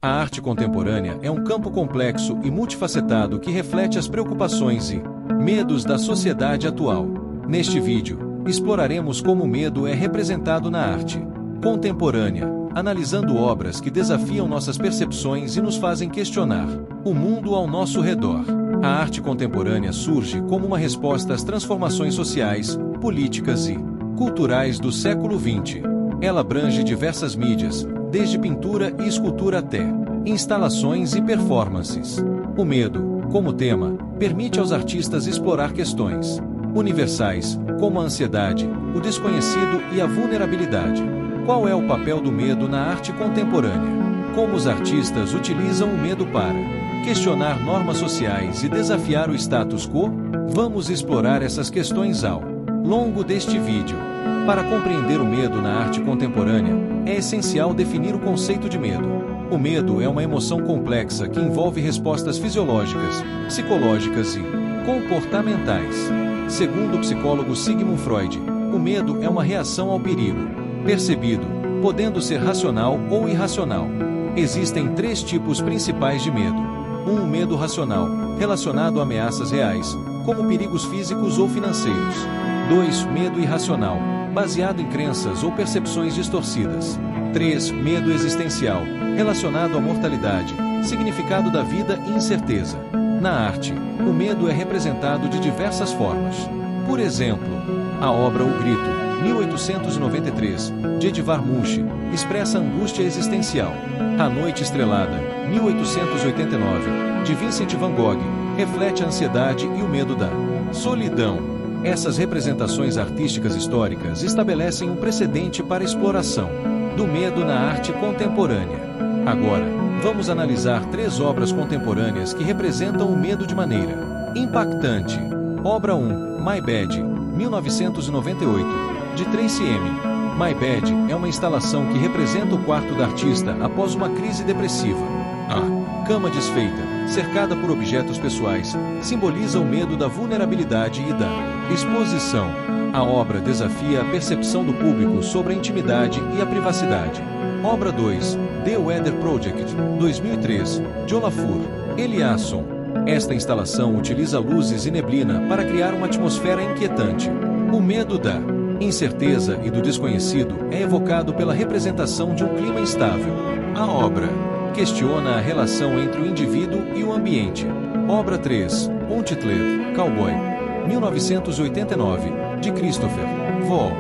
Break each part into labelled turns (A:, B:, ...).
A: A arte contemporânea é um campo complexo e multifacetado que reflete as preocupações e medos da sociedade atual. Neste vídeo, exploraremos como o medo é representado na arte contemporânea, analisando obras que desafiam nossas percepções e nos fazem questionar o mundo ao nosso redor. A arte contemporânea surge como uma resposta às transformações sociais, políticas e culturais do século XX. Ela abrange diversas mídias, desde pintura e escultura até instalações e performances. O medo, como tema, permite aos artistas explorar questões universais, como a ansiedade, o desconhecido e a vulnerabilidade. Qual é o papel do medo na arte contemporânea? Como os artistas utilizam o medo para questionar normas sociais e desafiar o status quo? Vamos explorar essas questões ao longo deste vídeo. Para compreender o medo na arte contemporânea, é essencial definir o conceito de medo. O medo é uma emoção complexa que envolve respostas fisiológicas, psicológicas e comportamentais. Segundo o psicólogo Sigmund Freud, o medo é uma reação ao perigo, percebido, podendo ser racional ou irracional. Existem três tipos principais de medo. O medo racional, relacionado a ameaças reais, como perigos físicos ou financeiros. 2. Medo irracional, baseado em crenças ou percepções distorcidas. 3. Medo existencial, relacionado à mortalidade, significado da vida e incerteza. Na arte, o medo é representado de diversas formas. Por exemplo, a obra O Grito, 1893, de Edvard Munch, expressa a angústia existencial. A Noite Estrelada, 1889, de Vincent van Gogh, reflete a ansiedade e o medo da solidão. Essas representações artísticas históricas estabelecem um precedente para a exploração do medo na arte contemporânea. Agora, vamos analisar três obras contemporâneas que representam o medo de maneira impactante. Obra 1, My Bed, 1998, de Tracey Emin. My Bed é uma instalação que representa o quarto da artista após uma crise depressiva. A cama desfeita, cercada por objetos pessoais, simboliza o medo da vulnerabilidade e da exposição. A obra desafia a percepção do público sobre a intimidade e a privacidade. Obra 2, The Weather Project, 2003, de Olafur Eliasson. Esta instalação utiliza luzes e neblina para criar uma atmosfera inquietante. O medo da incerteza e do desconhecido é evocado pela representação de um clima instável. A obra questiona a relação entre o indivíduo e o ambiente. Obra 3, Untitler, Cowboy, 1989, de Christopher Wall.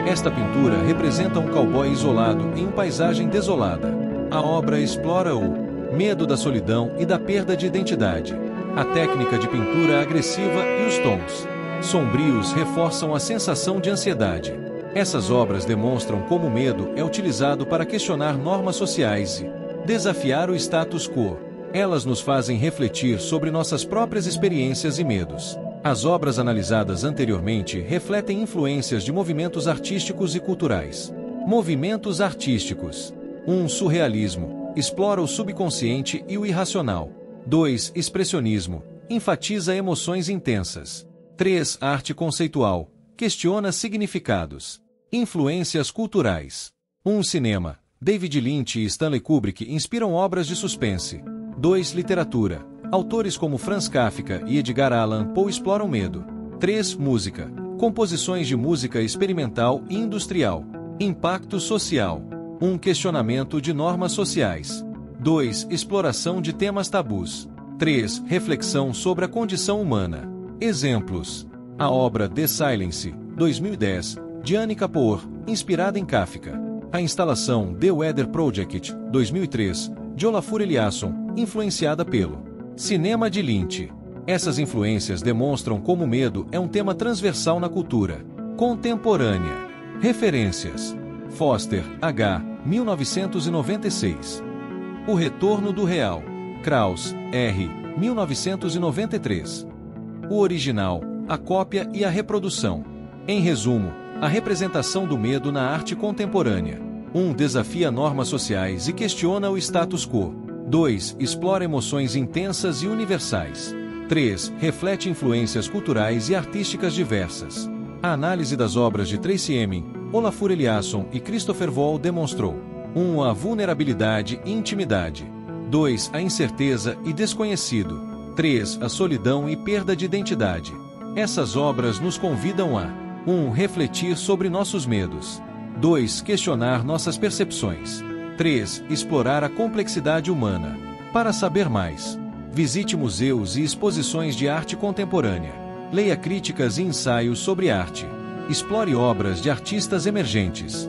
A: Esta pintura representa um cowboy isolado em uma paisagem desolada. A obra explora o medo da solidão e da perda de identidade. A técnica de pintura agressiva e os tons sombrios reforçam a sensação de ansiedade. Essas obras demonstram como o medo é utilizado para questionar normas sociais e desafiar o status quo. Elas nos fazem refletir sobre nossas próprias experiências e medos. As obras analisadas anteriormente refletem influências de movimentos artísticos e culturais. Movimentos artísticos. 1. Surrealismo. Explora o subconsciente e o irracional. 2. Expressionismo. Enfatiza emoções intensas. 3. Arte conceitual. Questiona significados. Influências culturais. 1. Cinema. David Lynch e Stanley Kubrick inspiram obras de suspense. 2. Literatura. Autores como Franz Kafka e Edgar Allan Poe exploram medo. 3. Música. Composições de música experimental e industrial. Impacto social. 1. Questionamento de normas sociais. 2. Exploração de temas tabus. 3. Reflexão sobre a condição humana. Exemplos. A obra The Silence, 2010, de Annie Kapoor, inspirada em Kafka. A instalação The Weather Project, 2003, de Olafur Eliasson, influenciada pelo cinema de Lynch. Essas influências demonstram como o medo é um tema transversal na cultura contemporânea. Referências. Foster, H., 1996. O Retorno do Real. Krauss, R., 1993. O original, a cópia e a reprodução. Em resumo, a representação do medo na arte contemporânea. 1. Desafia normas sociais e questiona o status quo. 2. Explora emoções intensas e universais. 3. Reflete influências culturais e artísticas diversas. A análise das obras de Tracey Emin, Olafur Eliasson e Christopher Wall demonstrou 1. A vulnerabilidade e intimidade. 2. A incerteza e desconhecido. 3. A solidão e perda de identidade. Essas obras nos convidam a 1. Refletir sobre nossos medos. 2. Questionar nossas percepções. 3. Explorar a complexidade humana. Para saber mais, visite museus e exposições de arte contemporânea. Leia críticas e ensaios sobre arte. Explore obras de artistas emergentes.